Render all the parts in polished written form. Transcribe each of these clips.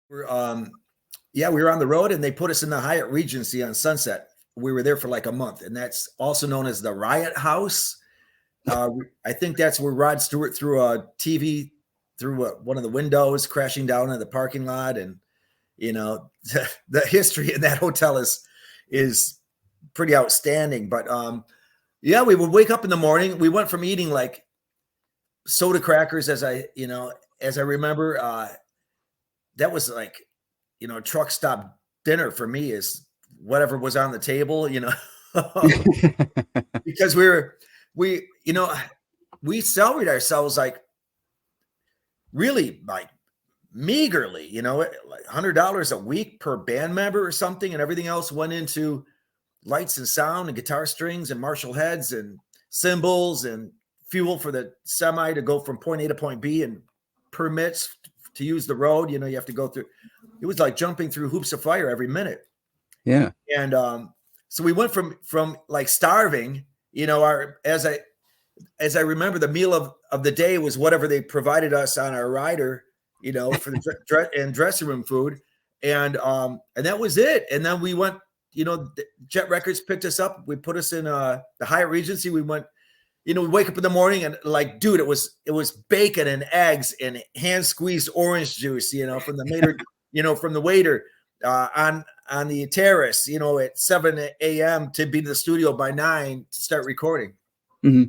We're yeah, we were on the road and they put us in the Hyatt Regency on Sunset. We were there for like a month, and that's also known as the Riot House. I think that's where Rod Stewart threw a TV through one of the windows, crashing down in the parking lot, and the history in that hotel is pretty outstanding. But yeah, we would wake up in the morning. We went from eating like soda crackers, as I remember. That was like, truck stop dinner for me is whatever was on the table, because we salaried ourselves like really like meagerly, like $100 a week per band member or something. And everything else went into lights and sound and guitar strings and Marshall heads and cymbals and fuel for the semi to go from point A to point B, and permits to use the road. You have to go through. It was like jumping through hoops of fire every minute. Yeah. And so we went from like starving, as I remember, the meal of the day was whatever they provided us on our rider, for the dressing room food. And that was it. And then we went, Jet Records picked us up. We put us in the Hyatt Regency. We went, we wake up in the morning and like, dude, it was bacon and eggs and hand squeezed orange juice, from the waiter, from the waiter on the terrace, at 7 a.m. to be in the studio by 9 to start recording. Mm-hmm.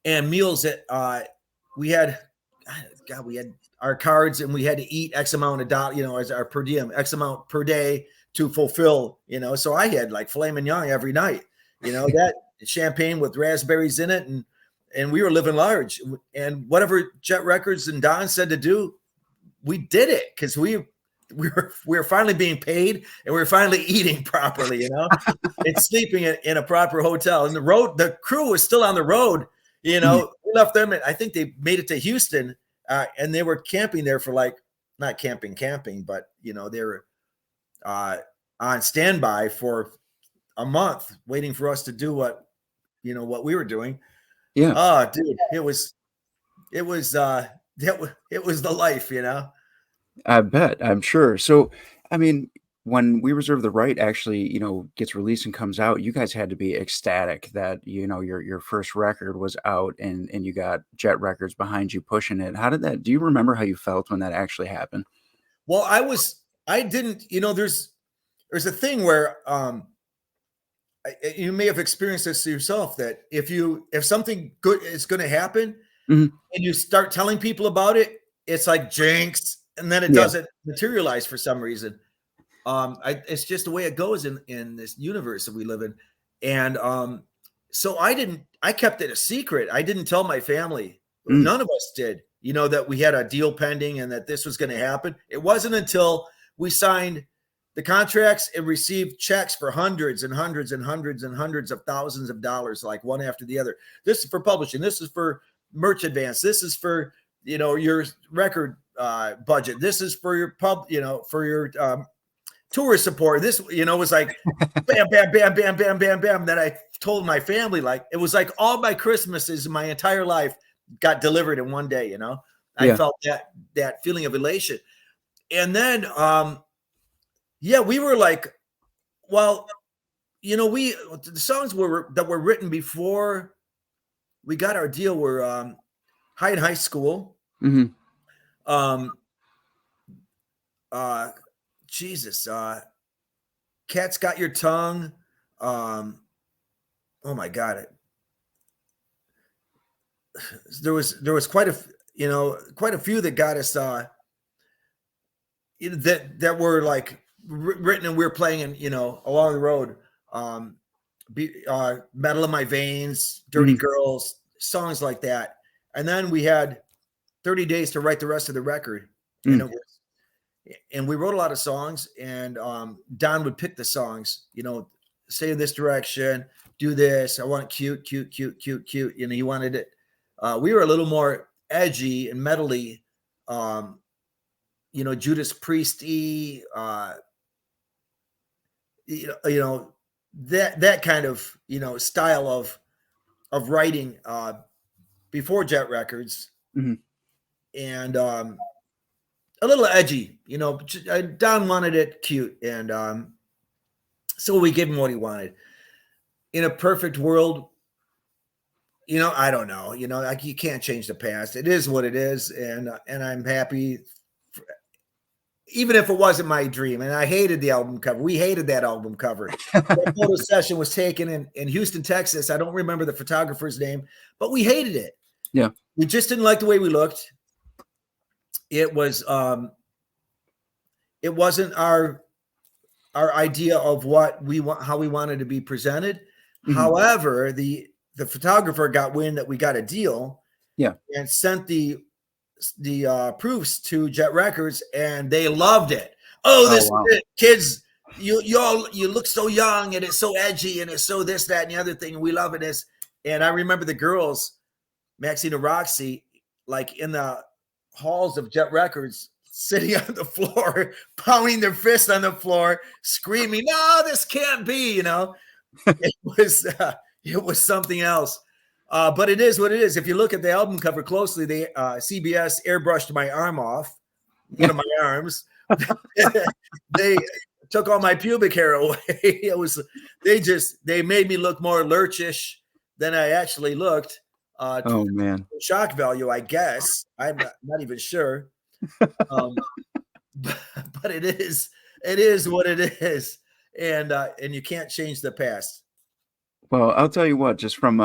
And meals that we had our cards, and we had to eat X amount of dollars, as our per diem, X amount per day to fulfill, so I had like filet mignon every night, that champagne with raspberries in it. And we were living large, and whatever Jet Records and Don said to do, we did it. Cause we were finally being paid, and we were finally eating properly, and sleeping in a proper hotel. And the crew was still on the road. We left them. I think they made it to Houston, and they were camping there for like, not camping, but they were on standby for a month, waiting for us to do what we were doing. Yeah. Oh, dude, it was the life, I bet. I'm sure. So, I mean, when We Reserve the Right actually, gets released and comes out, you guys had to be ecstatic that, your first record was out and you got Jet Records behind you pushing it. Do you remember how you felt when that actually happened? Well, I didn't, there's a thing where, you may have experienced this yourself, that if something good is going to happen, mm-hmm. and you start telling people about it, it's like jinx, and then it doesn't materialize for some reason. It's just the way it goes in this universe that we live in. And so I kept it a secret. I didn't tell my family. None of us did, that we had a deal pending and that this was going to happen. It wasn't until we signed the contracts and received checks for hundreds and hundreds and hundreds and hundreds of thousands of dollars, like one after the other. This is for publishing. This is for merch advance. This is for, your record budget. This is for your for your tour support. This, was like bam, bam, bam, bam, bam, bam, bam. That I told my family, like, it was like all my Christmases in my entire life got delivered in one day. I felt that feeling of elation. And then, yeah, we were like, well, the songs that were written before we got our deal were High School. Mm-hmm. Jesus, Cat's Got Your Tongue. Oh my God. There was quite a few that got us that were like written, and we were playing in, along the road. Metal in My Veins, Dirty Girls, songs like that. And then we had 30 days to write the rest of the record. And we wrote a lot of songs, and Don would pick the songs, say in this direction, do this. I want it cute, cute, cute, cute, cute. He wanted it. We were a little more edgy and metally, Judas Priest-y, that kind of, style of writing before Jet Records. Mm-hmm. And a little edgy, you know. Don wanted it cute, and so we gave him what he wanted. In a perfect world, you know, I don't know, you know, like you can't change the past. It is what it is, and I'm happy, even if it wasn't my dream. And I hated the album cover. We hated that album cover. That photo session was taken in Houston, Texas. I don't remember the photographer's name, but we hated it. Yeah, we just didn't like the way we looked. It wasn't our idea of what we want, how we wanted to be presented. Mm-hmm. However, the photographer got wind that we got a deal, and sent the proofs to Jet Records, and they loved it. Oh, this wow. Is it. Kids, you look so young, and it's so edgy, and it's so this, that, and the other thing. We love it. And I remember the girls, Maxine and Roxy, like in the halls of Jet Records, sitting on the floor, pounding their fist on the floor, screaming, "No, this can't be!" You know, it was something else. But it is what it is. If you look at the album cover closely, they CBS airbrushed my arm off, one of my arms. They took all my pubic hair away. They made me look more lurchish than I actually looked. Oh man, shock value, I guess. I'm not even sure. But it is what it is, and you can't change the past. Well, I'll tell you what, just from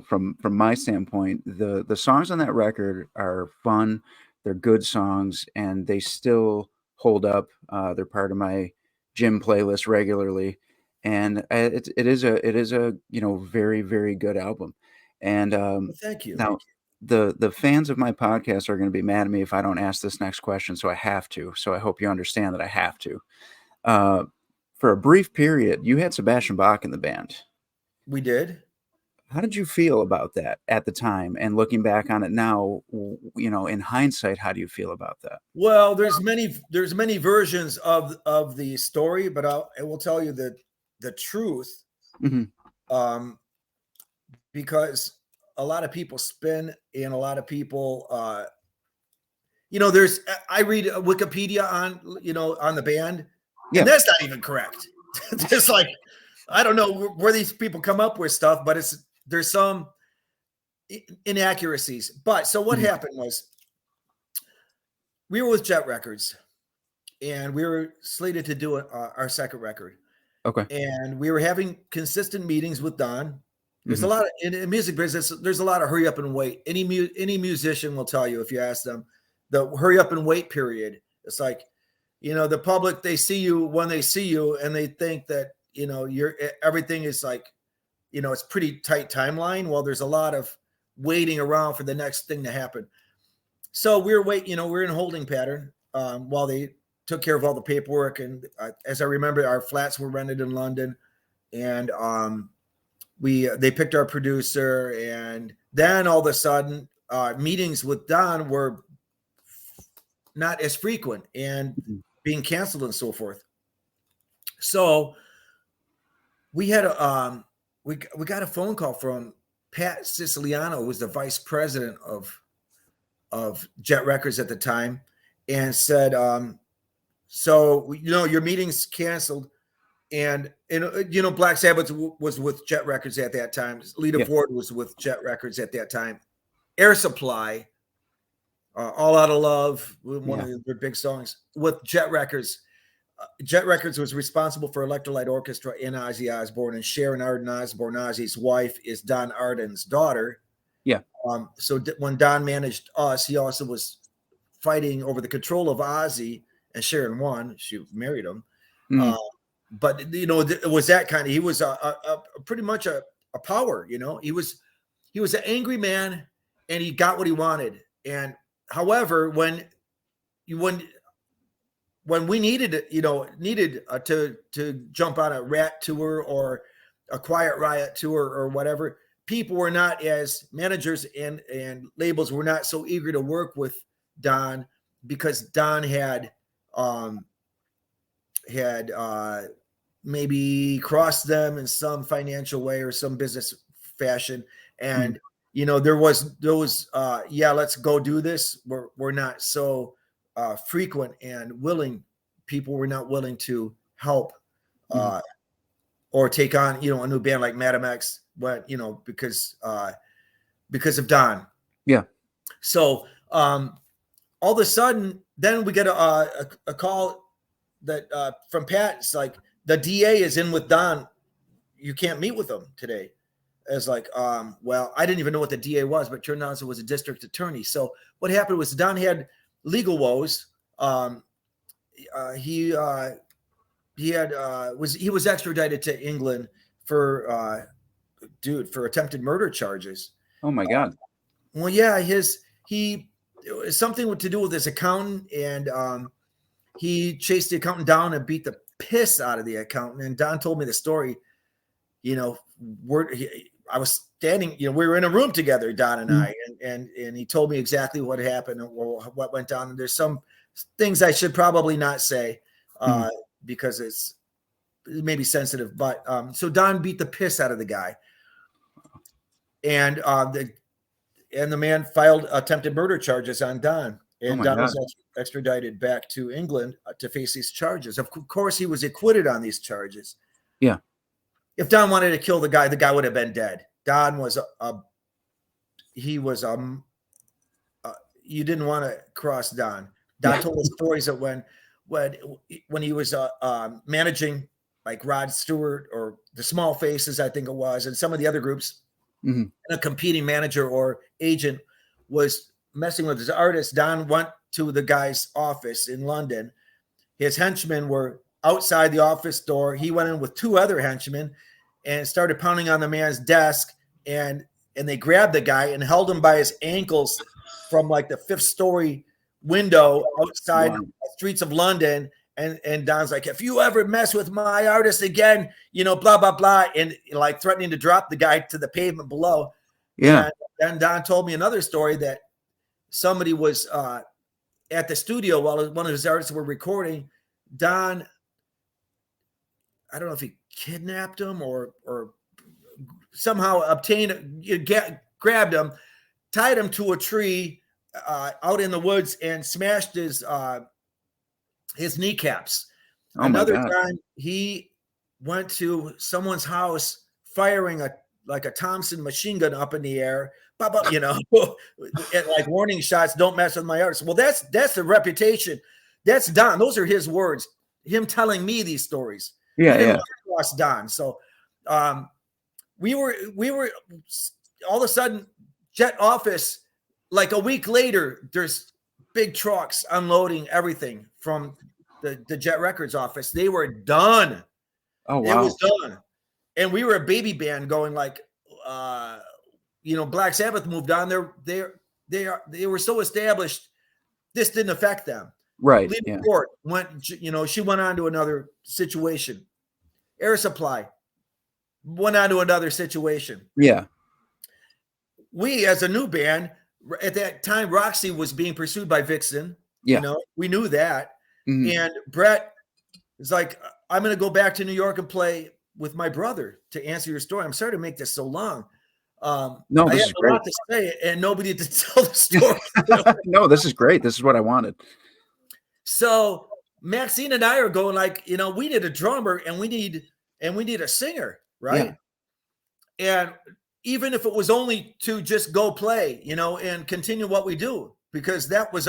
from my standpoint, the songs on that record are fun. They're good songs, and they still hold up. They're part of my gym playlist regularly, and it is a very, very good album. And thank you. Now, the fans of my podcast are going to be mad at me if I don't ask this next question, so I have to. So I hope you understand that I have to. For a brief period, you had Sebastian Bach in the band. We did. How did you feel about that at the time? And looking back on it now, in hindsight, how do you feel about that? Well, there's many versions of the story, but I will tell you the truth. Mm-hmm. Because a lot of people spin, and a lot of people, I read Wikipedia on the band, and that's not even correct. Just like, I don't know where these people come up with stuff, but there's some inaccuracies. But so what happened was, we were with Jet Records, and we were slated to do our second record. Okay. And we were having consistent meetings with Don. There's a lot of, in music business, there's a lot of hurry up and wait. Any musician will tell you, if you ask them, the hurry up and wait period. It's like, the public, they see you when they see you, and they think that, everything is like, it's pretty tight timeline. Well, there's a lot of waiting around for the next thing to happen. So we're waiting, we're in a holding pattern while they took care of all the paperwork. And as I remember, our flats were rented in London, and they picked our producer, and then all of a sudden meetings with Don were not as frequent and being canceled and so forth. So we had we got a phone call from Pat Siciliano, who was the vice president of Jet Records at the time, and said, so your meeting's canceled. And Black Sabbath was with Jet Records at that time. Lita Ford was with Jet Records at that time. Air Supply, All Out of Love, one of their big songs, with Jet Records. Jet Records was responsible for Electrolyte Orchestra in Ozzy Osbourne, and Sharon Arden Osbourne, Ozzy's wife, is Don Arden's daughter. Yeah. So when Don managed us, he also was fighting over the control of Ozzy, and Sharon won. She married him. But it was that kind of, he was a pretty much a power, he was an angry man, and he got what he wanted. And however, when we needed to jump on a Rat tour or a Quiet Riot tour or whatever, people were not, as managers and labels were not so eager to work with Don, because Don had maybe crossed them in some financial way or some business fashion. And, there was those, let's go do this. We're not so frequent and willing. People were not willing to help or take on, a new band like Madam X, but because of Don. Yeah. So all of a sudden, then we get a call that from Pat. It's like, the DA is in with Don. You can't meet with him today. As like, well, I didn't even know what the DA was, but turned out it was a district attorney. So what happened was Don had legal woes. He was extradited to England for attempted murder charges. Oh my God. Well, yeah, it was something to do with his accountant, and he chased the accountant down and beat the piss out of the accountant. And Don told me the story. I was standing, we were in a room together, Don and I, and he told me exactly what happened and what went down. And there's some things I should probably not say because it may be sensitive. But so Don beat the piss out of the guy, and the man filed attempted murder charges on Don, and Don was extradited back to England to face these charges. Of course, he was acquitted on these charges. Yeah. If Don wanted to kill the guy would have been dead. Don was you didn't want to cross Don. Don told us stories of when he was managing like Rod Stewart or the Small Faces, I think it was, and some of the other groups, and a competing manager or agent was messing with his artist. Don went to the guy's office in London. His henchmen were outside the office door. He went in with two other henchmen and started pounding on the man's desk, and they grabbed the guy and held him by his ankles from like the 5th story window outside the streets of London. And Don's like, if you ever mess with my artist again, blah, blah, blah. And like threatening to drop the guy to the pavement below. Yeah. And Don told me another story that somebody was at the studio while one of his artists were recording. Don, I don't know if he kidnapped him or somehow grabbed him, tied him to a tree out in the woods, and smashed his kneecaps. Another time, he went to someone's house firing a Thompson machine gun up in the air, like warning shots. Don't mess with my artist. Well, that's the reputation. That's Don. Those are his words. Him telling me these stories. Yeah. Lost Don. So we were all of a sudden Jet office, like a week later, there's big trucks unloading everything from the Jet Records office. They were done. Oh, wow. It was done. And we were a baby band going like, Black Sabbath moved on. They were so established. This didn't affect them. Right. Lena Ford she went on to another situation. Air Supply went on to another situation. Yeah. We, as a new band, at that time, Roxy was being pursued by Vixen. Yeah. We knew that. Mm-hmm. And Brett is like, I'm going to go back to New York and play with my brother. To answer your story, I'm sorry to make this so long. No, I this had is a great. lot to say, and nobody to tell the story. No, this is great. This is what I wanted. So Maxine and I are going like, we need a drummer and we need a singer, right? Yeah. And even if it was only to just go play, and continue what we do, because that was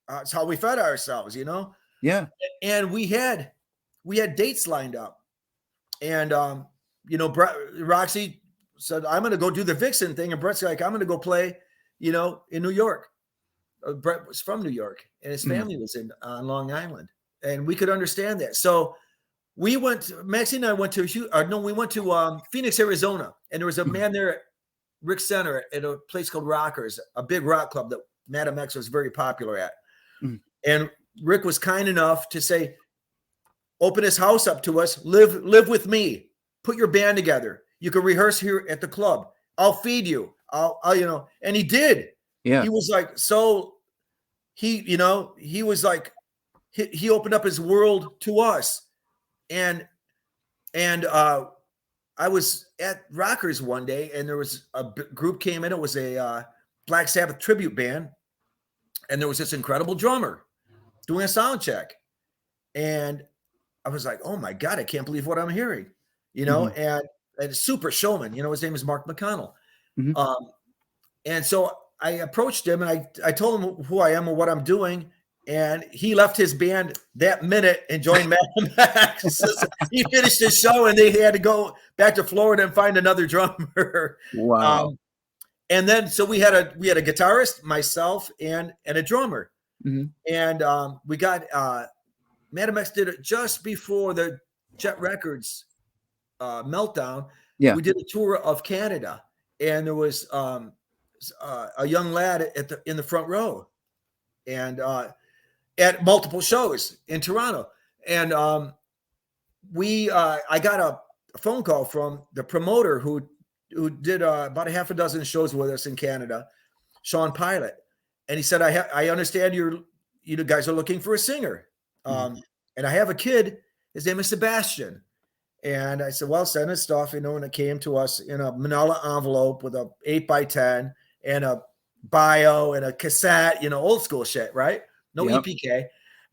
it's how we fed ourselves, Yeah. And we had dates lined up, and Roxy said, I'm going to go do the Vixen thing, and Brett's like, I'm going to go play, in New York. Brett was from New York, and his family was on Long Island, and we could understand that. So Maxine and I went to Phoenix, Arizona, and there was a man there at Rick Center at a place called Rockers, a big rock club that Madam X was very popular at. And Rick was kind enough to say, open his house up to us, live with me, put your band together. You can rehearse here at the club. I'll feed you. I'll and he did. Yeah. He was like, so he was like, he opened up his world to us. And I was at Rockers one day, and there was a group came in. It was a Black Sabbath tribute band, and there was this incredible drummer, doing a sound check, and I was like, oh my God, I can't believe what I'm hearing, and super showman, his name is Mark McConnell. And so I approached him and I told him who I am and what I'm doing. And he left his band that minute and joined Madam X. He finished his show and they had to go back to Florida and find another drummer. Wow. And then so we had a guitarist, myself, and a drummer. And we got Madam X did it just before the Jet Records meltdown. Yeah. We did a tour of Canada, and there was a young lad in the front row, and at multiple shows in Toronto. And I got a phone call from the promoter who did about a half a dozen shows with us in Canada, Sean Pilot. And he said, I understand you guys are looking for a singer. And I have a kid, his name is Sebastian. And I said, well, send us stuff, and it came to us in a manila envelope with a 8x10 and a bio and a cassette, old school shit, right? No EPK.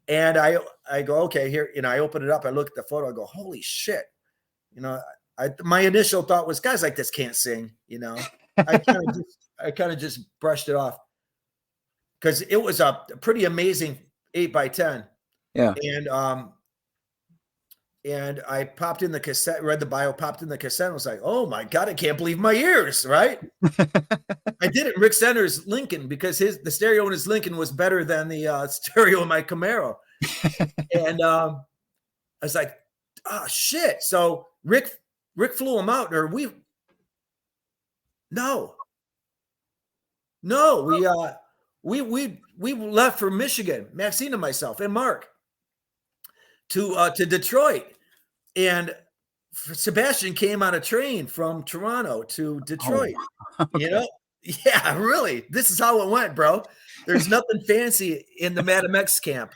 And I go, okay, here, I open it up. I look at the photo. I go, holy shit. My initial thought was, guys like this can't sing, I kind of just brushed it off because it was a pretty amazing 8x10. Yeah. And I popped in the cassette, read the bio, popped in the cassette, and was like, oh my God, I can't believe my ears, right? I did it in Rick Senner's Lincoln because the stereo in his Lincoln was better than the stereo in my Camaro. And I was like, oh shit. So Rick flew him out, or we left for Michigan, Maxine and myself and Mark, to Detroit. And Sebastian came on a train from Toronto to Detroit. Oh, okay. Yeah, really. This is how it went, bro. There's nothing fancy in the Madam X camp.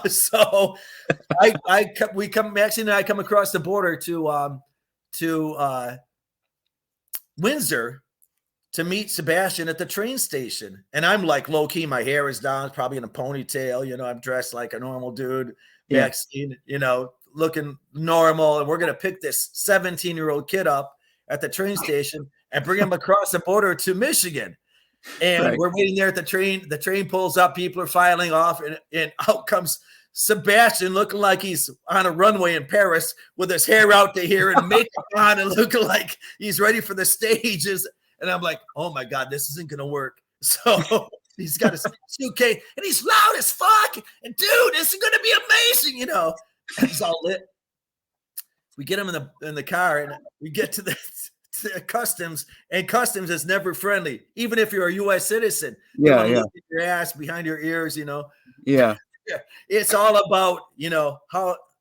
So Maxine and I come across the border to Windsor to meet Sebastian at the train station. And I'm like low key, my hair is down, probably in a ponytail, I'm dressed like a normal dude. Yeah. Maxine, looking normal. And we're going to pick this 17-year-old kid up at the train station and bring him across the border to Michigan. And we're waiting there at the train. The train pulls up. People are filing off. And out comes Sebastian looking like he's on a runway in Paris with his hair out to here and makeup on and looking like he's ready for the stages. And I'm like, oh my God, this isn't going to work. So he's got his suitcase and he's loud as fuck. And dude, this is going to be amazing, And he's all lit. We get him in the car and we get to the customs, and customs is never friendly. Even if you're a U.S. citizen, yeah. Look at your ass behind your ears, Yeah. It's all about,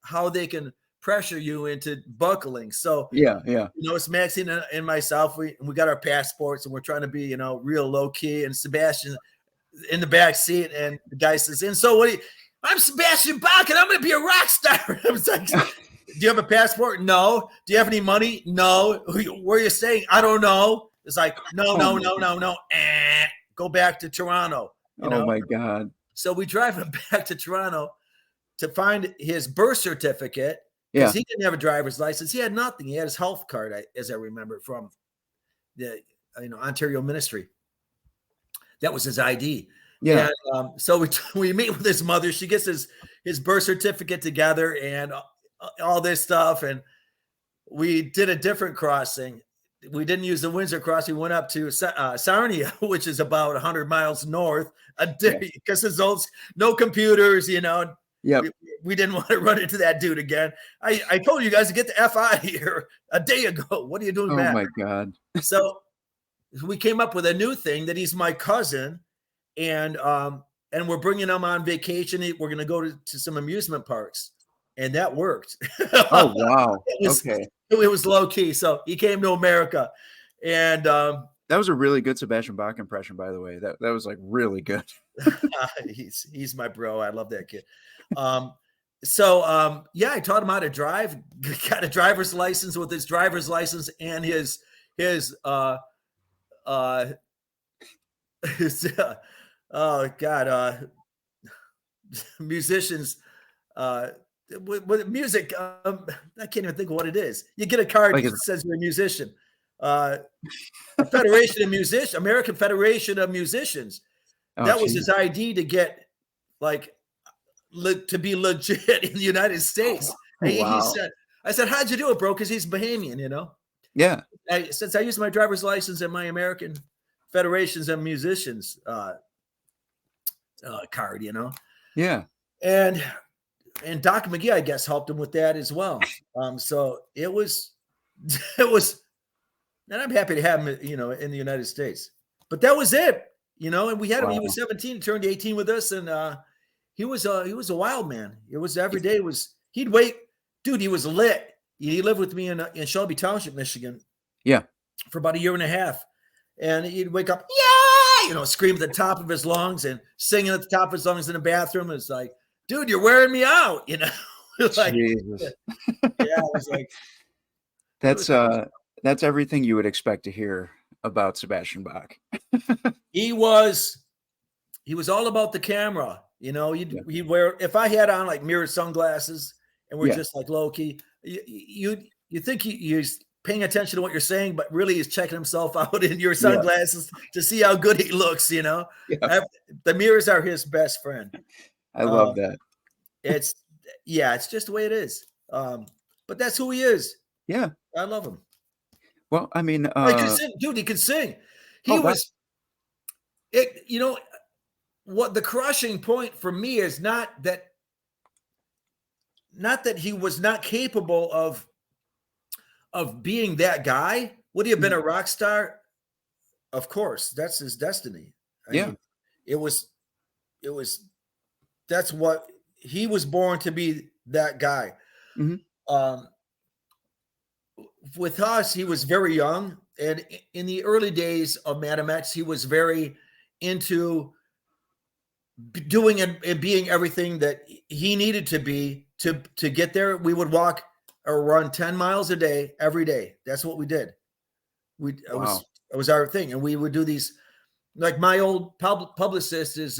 how they can pressure you into buckling. So yeah. It's Maxine and myself. We got our passports and we're trying to be, real low key. And Sebastian in the back seat, and the guy says, and so I'm Sebastian Bach and I'm going to be a rock star. I was like, do you have a passport? No. Do you have any money? No. Where are you staying? I don't know. It's like, no. Go back to Toronto. Oh my God. So we drive him back to Toronto to find his birth certificate. Because he didn't have a driver's license. He had nothing. He had his health card, as I remember, from the Ontario Ministry. That was his ID. Yeah. And, so we meet with his mother. She gets his birth certificate together and all this stuff. And we did a different crossing. We didn't use the Windsor crossing. We went up to Sarnia, which is about 100 miles north. Because there's no computers, Yeah. We didn't want to run into that dude again. I told you guys to get the F out of here a day ago. What are you doing, Matt? Oh my God. So we came up with a new thing that he's my cousin, and we're bringing him on vacation. We're going to go to some amusement parks, and that worked. Oh wow. It was low key. So he came to America, and that was a really good Sebastian Bach impression, by the way. That was like really good. He's my bro. I love that kid. I taught him how to drive, got a driver's license with his driver's license and his musicians, with music, I can't even think of what it is. You get a card Like, that says you're a musician. The Federation of Musicians, American Federation of Musicians. oh, That was geez. his ID to get like to be legit in the United States. And he Wow. said, I said, how'd you do it, bro? Because he's Bahamian, you know. Yeah. Since I used my driver's license and my American Federations of Musicians card, you know. Yeah. And Doc McGee, I guess, helped him with that as well. So it was, and I'm happy to have him, you know, in the United States. But that was it, you know. And we had him. He was 17, he turned 18 with us, and he was a wild man. It was every day he'd wait, dude. He was lit. He lived with me in Shelby Township, Michigan. Yeah. For about a year and a half, and he'd wake up, yeah, you know, scream at the top of his lungs and singing at the top of his lungs in the bathroom. It's like, dude, you're wearing me out, you know. Like, Jesus. yeah, it was like that's everything you would expect to hear about Sebastian Bach. he was all about the camera, you know. He'd wear, if I had on like mirrored sunglasses and we're just like low key, you think he's paying attention to what you're saying, but really he's checking himself out in your sunglasses to see how good he looks, you know. The mirrors are his best friend. I love that. It's just the way it is. But that's who he is. Yeah. I love him. Well, I mean, he can sing, dude. He can sing. You know, what the crushing point for me is not that he was not capable of being that guy. Would he have been a rock star? Of course, that's his destiny. I mean, it was, that's what he was born to be, that guy. Mm-hmm. With us, he was very young. And in the early days of Madam X, he was very into doing and being everything that he needed to be to get there. We would walk or run 10 miles a day, every day. That's what we did. It was our thing. And we would do these, like my old publicist is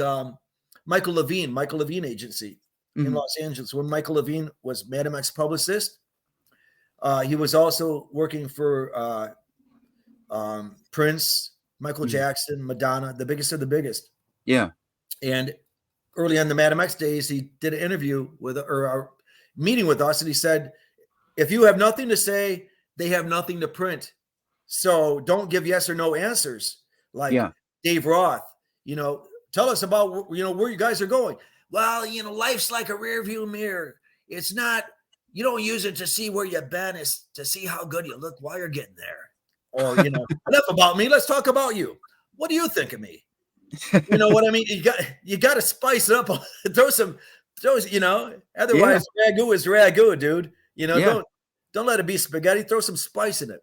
Michael Levine Agency in Los Angeles. When Michael Levine was Madam X publicist, he was also working for Prince, Michael Jackson, Madonna, the biggest of the biggest. Yeah. And early on the Madam X days, he did an interview or a meeting with us, and he said, if you have nothing to say, they have nothing to print. So don't give yes or no answers. Like Dave Roth, you know, tell us about, you know, where you guys are going. Well, you know, life's like a rear view mirror. It's not, you don't use it to see where you've been, it's to see how good you look while you're getting there. Or, you know, enough about me. Let's talk about you. What do you think of me? You know what I mean? You got to spice it up. throw, you know, otherwise ragu is ragu, dude. You know, don't let it be spaghetti. Throw some spice in it.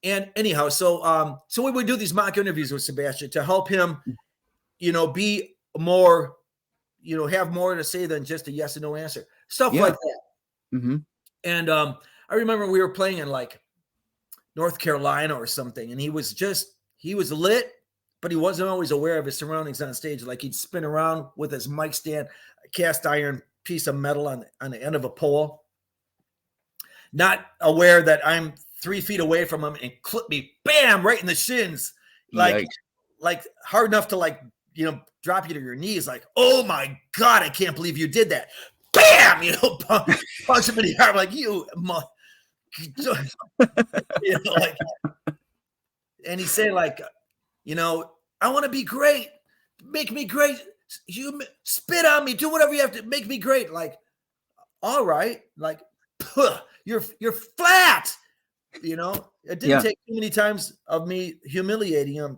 And anyhow, so we would do these mock interviews with Sebastian to help him, you know, be more, you know, have more to say than just a yes or no answer. Stuff like that. Mm-hmm. And I remember we were playing in like North Carolina or something, and he was lit, but he wasn't always aware of his surroundings on stage. Like he'd spin around with his mic stand, a cast iron piece of metal on the end of a pole, not aware that I'm 3 feet away from him and clip me, bam, right in the shins, like hard enough to, like, you know, drop you to your knees. Like, oh my God, I can't believe you did that. Bam, you know, punch him in the arm, like, you know, like, and he said, like, you know, I want to be great. Make me great. You spit on me. Do whatever you have to make me great. Like, all right. Like, you're flat. You know, it didn't take too many times of me humiliating him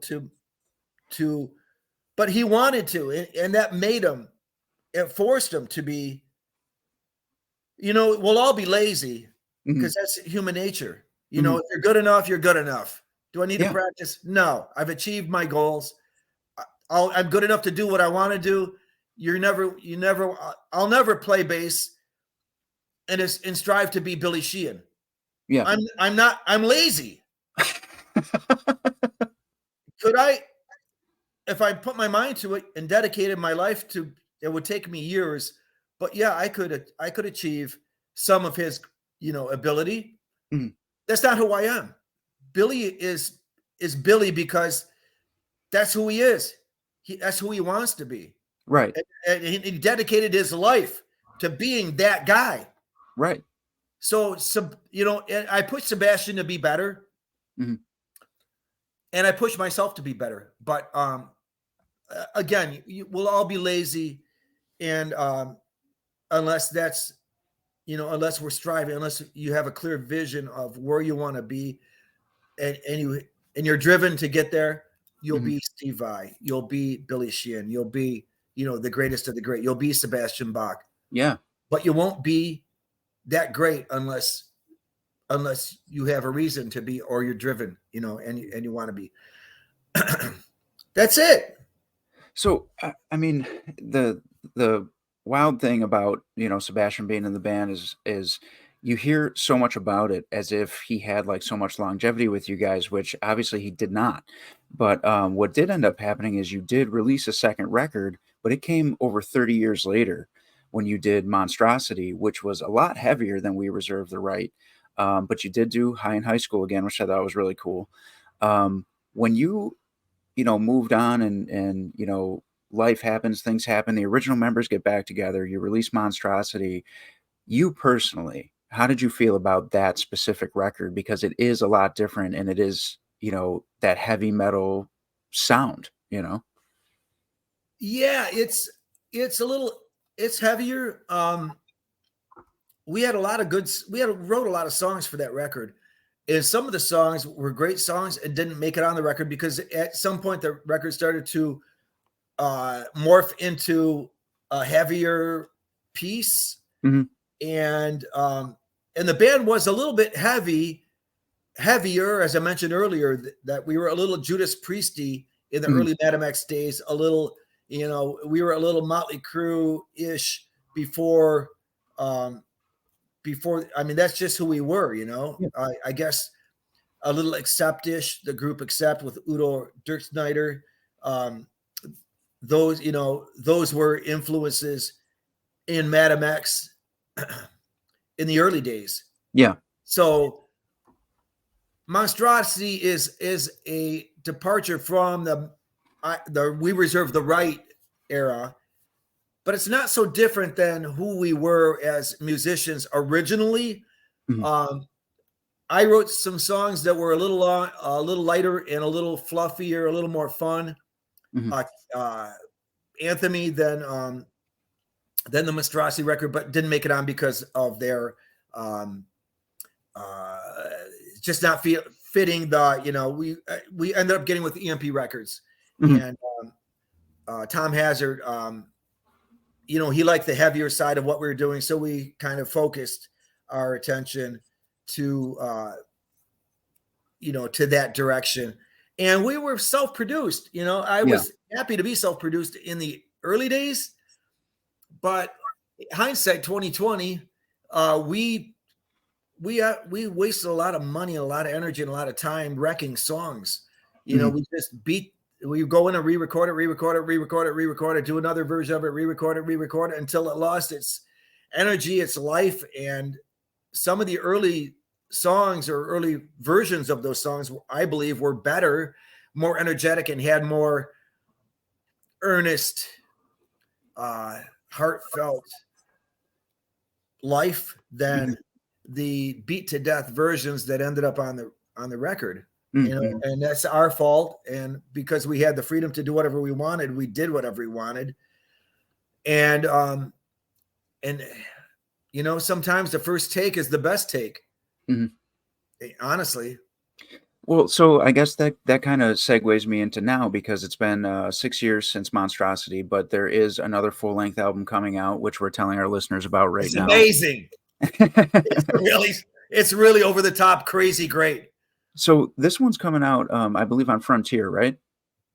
to, but he wanted to, and that made him, it forced him to be, you know, we'll all be lazy because that's human nature. You know, if you're good enough, you're good enough. Do I need to practice? No, I've achieved my goals. I'm good enough to do what I want to do. I'll never play bass and strive to be Billy Sheehan. Yeah. I'm lazy. Could I, if I put my mind to it and dedicated my life to It would take me years, but yeah, I could achieve some of his, ability. Mhm. That's not who I am. Billy is Billy because that's who he is. That's who he wants to be. Right. And he dedicated his life to being that guy. Right. So, and I pushed Sebastian to be better, Mhm. and I pushed myself to be better. But again, we'll all be lazy, and unless that's, unless we're striving, unless you have a clear vision of where you want to be, and you're driven to get there, you'll Mhm. be Steve Vai, you'll be Billy Sheehan, you'll be, the greatest of the great, you'll be Sebastian Bach. Yeah. But you won't be that great unless you have a reason to be, or you're driven, and you want to be. That's it. So, I mean, the wild thing about, Sebastian being in the band is you hear so much about it as if he had like so much longevity with you guys, which obviously he did not. But what did end up happening is you did release a second record, but it came over 30 years later when you did Monstrocity, which was a lot heavier than We Reserve the Right. But you did do High in High School again, which I thought was really cool. When you moved on and life happens, things happen, the original members get back together, you release Monstrosity. You personally, how did you feel about that specific record? Because it is a lot different and it is, that heavy metal sound, Yeah, it's a little, it's heavier. We had a lot of wrote a lot of songs for that record. And some of the songs were great songs and didn't make it on the record because at some point the record started to morph into a heavier piece. Mhm. And the band was a little bit heavier, as I mentioned earlier, that we were a little Judas Priesty in the Mhm. early Madam X days, a little, we were a little Motley Crue-ish before, I mean, that's just who we were, Yeah. I guess a little Accept-ish, the group Accept with Udo Dirksnyder. Those were influences in Madam X in the early days. Yeah. So Monstrosity is a departure from the We Reserve the Right era, but it's not so different than who we were as musicians originally. Mhm. I wrote some songs that were a little lighter and a little fluffier, a little more fun, Mhm. anthemy than the Monstrosity record, but didn't make it on because of their just not fitting the, we ended up getting with EMP Records, Mhm. and Tom Hazard, he liked the heavier side of what we were doing, so we kind of focused our attention to to that direction. And we were self-produced. I Yeah. was happy to be self-produced in the early days, but hindsight 2020, we wasted a lot of money, a lot of energy, and a lot of time wrecking songs. Mhm. We go in and re-record it, do another version of it, re-record it until it lost its energy, its life. And some of the early songs or early versions of those songs, I believe, were better, more energetic, and had more earnest, heartfelt life than Mhm. the beat to death versions that ended up on the record. Mhm. And that's our fault. And because we had the freedom to do whatever we wanted, we did whatever we wanted. And sometimes the first take is the best take. Mhm. Honestly. Well, so I guess that kind of segues me into now because it's been 6 years since Monstrosity, but there is another full length album coming out, which we're telling our listeners about right It's now. amazing. It's really over the top, crazy great. So this one's coming out, I believe, on Frontier, right?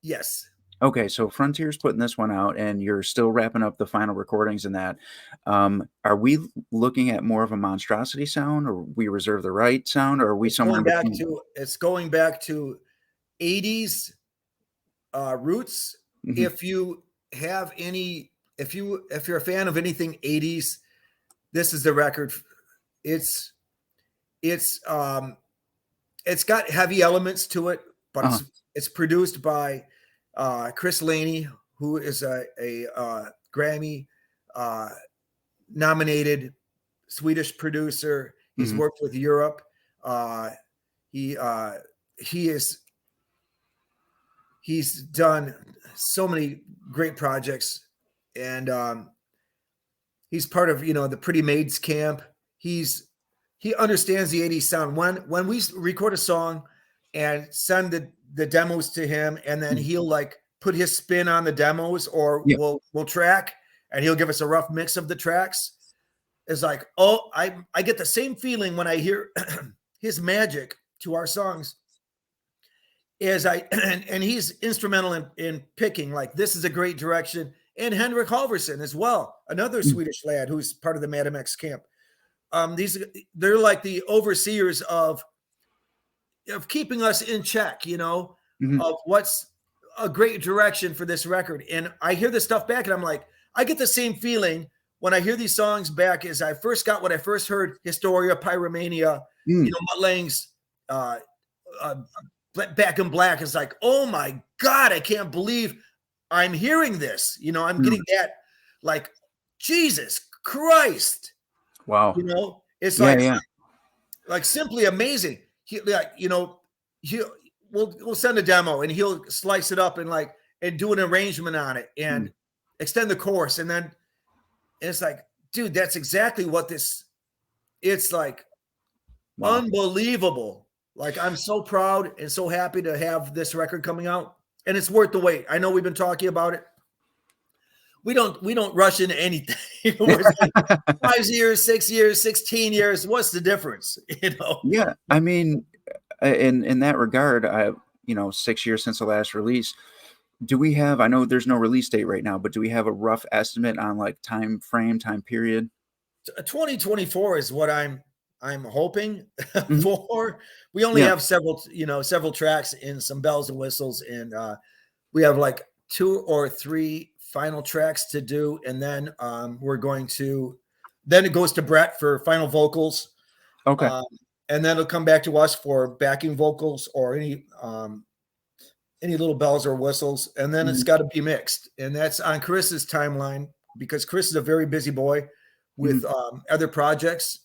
Yes. Okay, so Frontier's putting this one out, and you're still wrapping up the final recordings in that. Are we looking at more of a Monstrosity sound, or We Reserve the Right sound, or are we somewhere in between? It's going back to 80s roots. Mhm. If you have any if you're a fan of anything 80s, this is the record. It's got heavy elements to it, but it's produced by Chris Laney, who is a Grammy nominated Swedish producer. He's worked with Europe. He's done so many great projects, and he's part of the Pretty Maids camp. He understands the 80s sound. When we record a song and send the demos to him, and then he'll like put his spin on the demos, or we'll track, and he'll give us a rough mix of the tracks. It's like, oh, I get the same feeling when I hear his magic to our songs. And he's instrumental in picking, like, this is a great direction. And Henrik Halverson as well, another Swedish lad who's part of the Madam X camp. They're like the overseers of keeping us in check, of what's a great direction for this record. And I hear this stuff back, and I'm like, I get the same feeling when I hear these songs back as I first got when I first heard Historia, Pyromania, Mutt Lange's Back in Black. Is like, oh my God, I can't believe I'm hearing this. I'm getting that, like, Jesus Christ. Wow. It's like simply amazing. We'll send a demo, and he'll slice it up and do an arrangement on it and extend the chorus. And then it's like, dude, that's exactly what it's like. Wow. Unbelievable. Like, I'm so proud and so happy to have this record coming out, and it's worth the wait. I know we've been talking about it. We don't rush into anything. 5 years, 6 years, 16 years. What's the difference? Yeah. I mean, in that regard, 6 years since the last release, do we have, I know there's no release date right now, but do we have a rough estimate on like time period? 2024 is what I'm hoping for. We only have several tracks and some bells and whistles, and we have like 2 or 3 final tracks to do, and then then it goes to Brett for final vocals. Okay. And then it'll come back to us for backing vocals or any little bells or whistles, and then it's got to be mixed, and that's on Chris's timeline, because Chris is a very busy boy with other projects.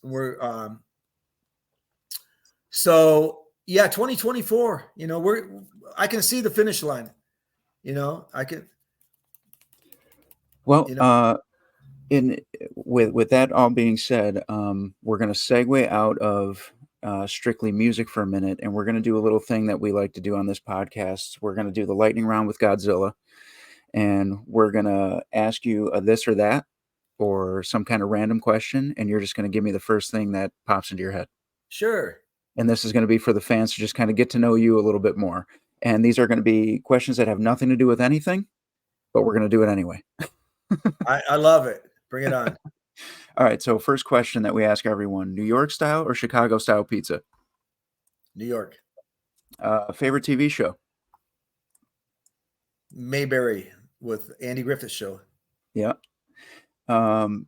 So 2024. I can see the finish line. I can. Well, with that all being said, we're going to segue out of strictly music for a minute, and we're going to do a little thing that we like to do on this podcast. We're going to do the lightning round with Godzilla, and we're going to ask you a this or that, or some kind of random question, and you're just going to give me the first thing that pops into your head. Sure. And this is going to be for the fans to just kind of get to know you a little bit more. And these are going to be questions that have nothing to do with anything, but we're going to do it anyway. I love it. Bring it on. All right. So first question that we ask everyone: New York style or Chicago style pizza? New York. Favorite TV show? Mayberry with Andy Griffith's show. Yeah.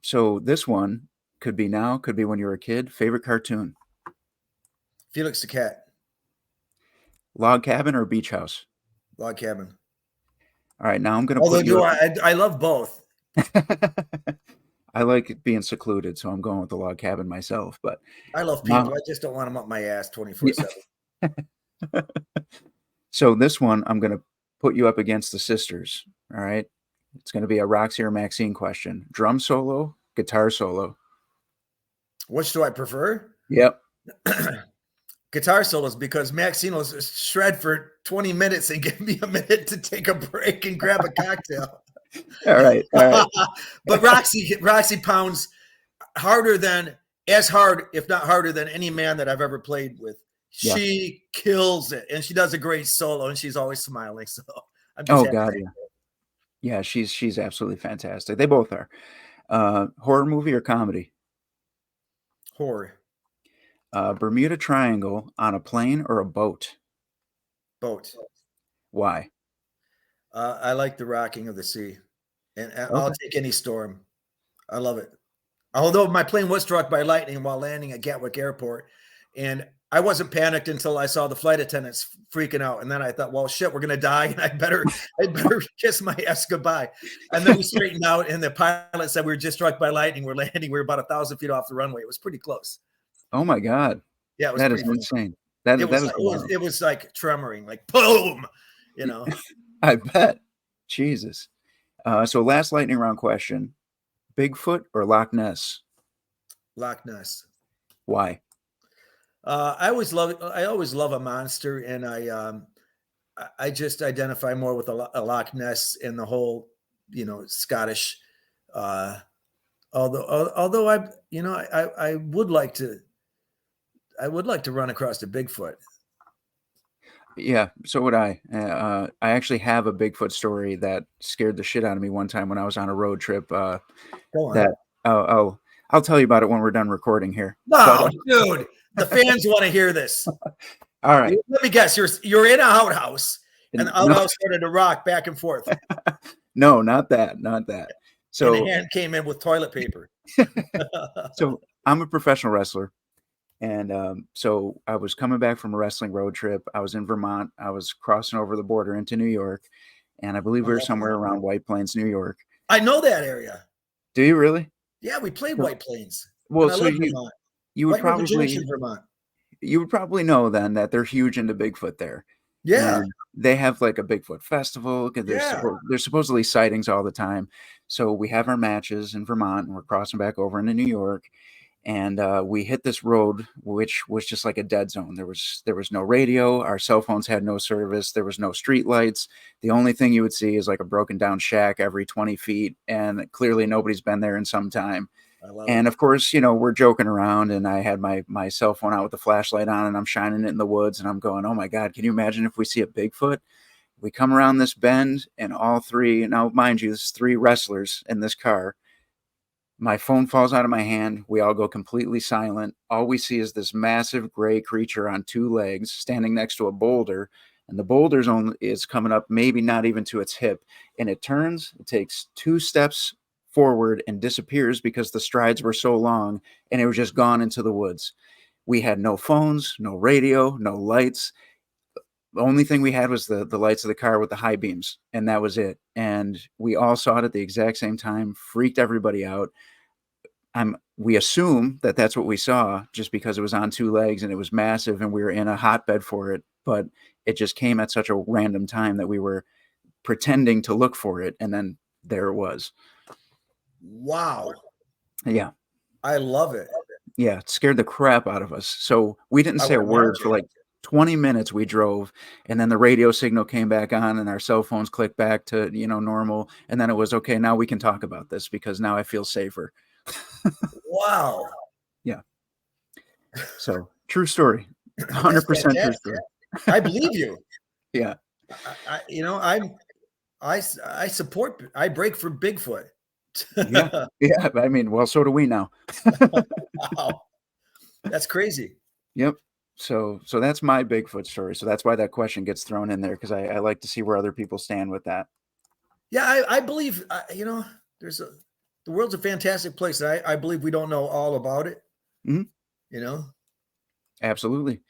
So this one could be now, could be when you were a kid. Favorite cartoon? Felix the Cat. Log cabin or beach house? Log cabin. All right. Now I'm going to put you. I love both. I like being secluded, so I'm going with the log cabin myself. But I love people. I just don't want them up my ass 24/7. So this one, I'm going to put you up against the sisters. All right. It's going to be a Roxy or Maxine question. Drum solo, guitar solo. Which do I prefer? Yep. Guitar solos, because Maxine will shred for 20 minutes and give me a minute to take a break and grab a cocktail. All right. But Roxy pounds as hard, if not harder, than any man that I've ever played with. Yeah. She kills it, and she does a great solo, and she's always smiling. So I'm just God, yeah, she's absolutely fantastic. They both are. Horror movie or comedy? Horror. Bermuda Triangle on a plane or a boat? Boat. Why? I like the rocking of the sea, and I'll Okay. take any storm. I love it. Although my plane was struck by lightning while landing at Gatwick Airport, and I wasn't panicked until I saw the flight attendants freaking out, and then I thought, well, shit, we're gonna die, and I better kiss my ass goodbye. And then we straightened out, and the pilot said we were just struck by lightning. We're landing. We're about 1,000 feet off the runway. It was pretty close. Oh my God. Yeah, it was That is pretty funny. insane. That is wild. It was like tremoring, like boom, you know. I bet. Jesus. So last lightning round question: Bigfoot or Loch Ness? Loch Ness. Why? I always love a monster, and I just identify more with a Loch Ness and the whole, you know, Scottish. Although I would like to run across a Bigfoot. Yeah, so would I. I actually have a Bigfoot story that scared the shit out of me one time when I was on a road trip. Go on. That I'll tell you about it when we're done recording here. No, dude, the fans want to hear this. All right. Let me guess. You're in an outhouse, and the outhouse started to rock back and forth. No, not that. Not that. So and the hand came in with toilet paper. So I'm a professional wrestler. And so I was coming back from a wrestling road trip. I was in Vermont. I was crossing over the border into New York. And I believe we were somewhere around White Plains, New York. I know that area. Do you really? Yeah, we played White Plains. Well, so you would probably know then that they're huge into Bigfoot there. Yeah. And they have like a Bigfoot festival. There's supposedly sightings all the time. So we have our matches in Vermont and we're crossing back over into New York. And we hit this road, which was just like a dead zone. There was no radio. Our cell phones had no service. There was no street lights. The only thing you would see is like a broken down shack every 20 feet. And clearly nobody's been there in some time. And of course, you know, we're joking around and I had my cell phone out with the flashlight on and I'm shining it in the woods and I'm going, oh my God, can you imagine if we see a Bigfoot? We come around this bend and all three, now mind you, there's 3 wrestlers in this car. My phone falls out of my hand. We all go completely silent. All we see is this massive gray creature on 2 legs standing next to a boulder. And the boulder's is coming up, maybe not even to its hip. And it turns, it takes 2 steps forward and disappears because the strides were so long and it was just gone into the woods. We had no phones, no radio, no lights. The only thing we had was the lights of the car with the high beams, and that was it. And we all saw it at the exact same time, freaked everybody out. We assume that that's what we saw just because it was on 2 legs and it was massive and we were in a hotbed for it. But it just came at such a random time that we were pretending to look for it. And then there it was. Wow. Yeah. I love it. Yeah. It scared the crap out of us. So we didn't say a word for like 20 minutes. We drove and then the radio signal came back on and our cell phones clicked back to, you know, normal. And then it was, okay, now we can talk about this because now I feel safer. Wow. Yeah. So true story. 100% true story. I believe you. Yeah. I break for Bigfoot. Yeah. Yeah. I mean, well, so do we now. Wow. That's crazy. Yep. So that's my Bigfoot story. So that's why that question gets thrown in there because I like to see where other people stand with that. Yeah, I believe, the world's a fantastic place. I believe we don't know all about it. Mm-hmm. You know? Absolutely.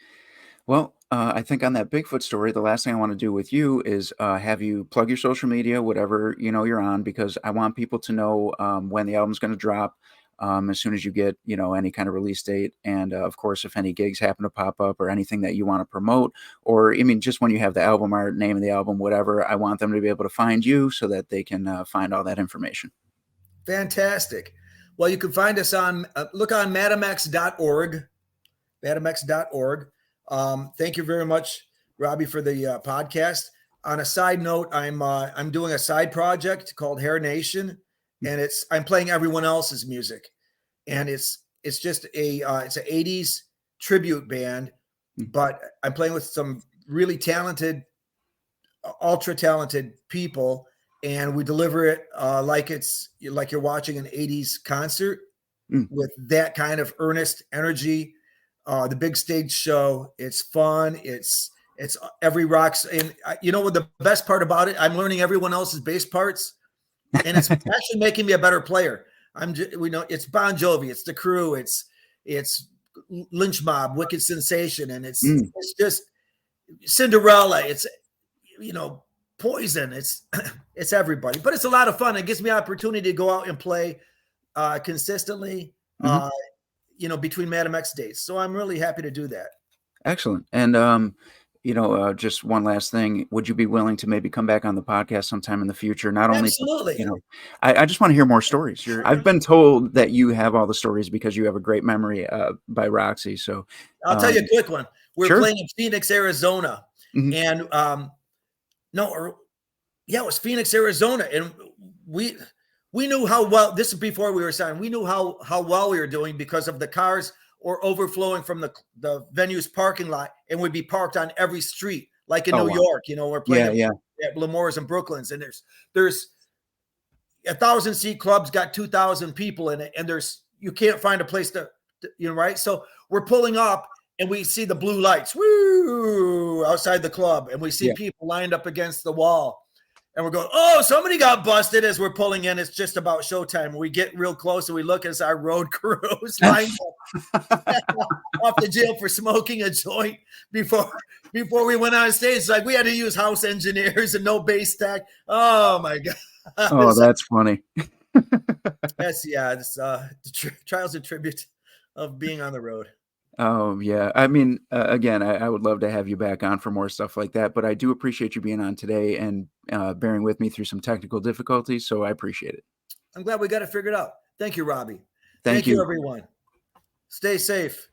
Well, I think on that Bigfoot story, the last thing I want to do with you is have you plug your social media, whatever, you know, you're on, because I want people to know when the album's going to drop as soon as you get, you know, any kind of release date. And of course, if any gigs happen to pop up or anything that you want to promote, or I mean, just when you have the album art, name of the album, whatever, I want them to be able to find you so that they can find all that information. Fantastic. Well, you can find us on, look on madamx.org, madamx.org. Thank you very much, Robby, for the podcast. On a side note, I'm doing a side project called Hair Nation, and I'm playing everyone else's music, and it's just it's an 80s tribute band, but I'm playing with some really talented, ultra talented people, and we deliver it like you're watching an 80s concert with that kind of earnest energy. The big stage show, it's fun. It's every rock's, and you know what the best part about it? I'm learning everyone else's bass parts and it's actually making me a better player. We know it's Bon Jovi, it's The Crew, it's Lynch Mob, Wicked Sensation, and it's just Cinderella. It's Poison. It's everybody, but it's a lot of fun. It gives me opportunity to go out and play consistently. Between Madam X dates. So I'm really happy to do that. Excellent. And just one last thing. Would you be willing to maybe come back on the podcast sometime in the future? Not only, absolutely. I just want to hear more stories. I've been told that you have all the stories because you have a great memory by Roxy. So I'll tell you a quick one. We're playing in Phoenix, Arizona, and it was Phoenix, Arizona, and we knew how well. This is before we were signed. We knew how well we were doing because of the cars or overflowing from the venue's parking lot, and we'd be parked on every street, like in New York. We're playing at Lemore's and Brooklyn's, and there's 1,000-seat clubs got 2,000 people in it, and you can't find a place to right. So we're pulling up, and we see the blue lights, woo, outside the club, and we see people lined up against the wall. And we're going, oh, somebody got busted as we're pulling in. It's just about showtime. We get real close and we look as our road crews lined up off the jail for smoking a joint before we went on stage. It's like we had to use house engineers and no bass tech. Oh my God. Oh, that's funny. It's the trials and tribute of being on the road. Oh, yeah. I mean, again, I would love to have you back on for more stuff like that, but I do appreciate you being on today and bearing with me through some technical difficulties, so I appreciate it. I'm glad we got it figured out. Thank you, Robby. Thank you, everyone. Stay safe.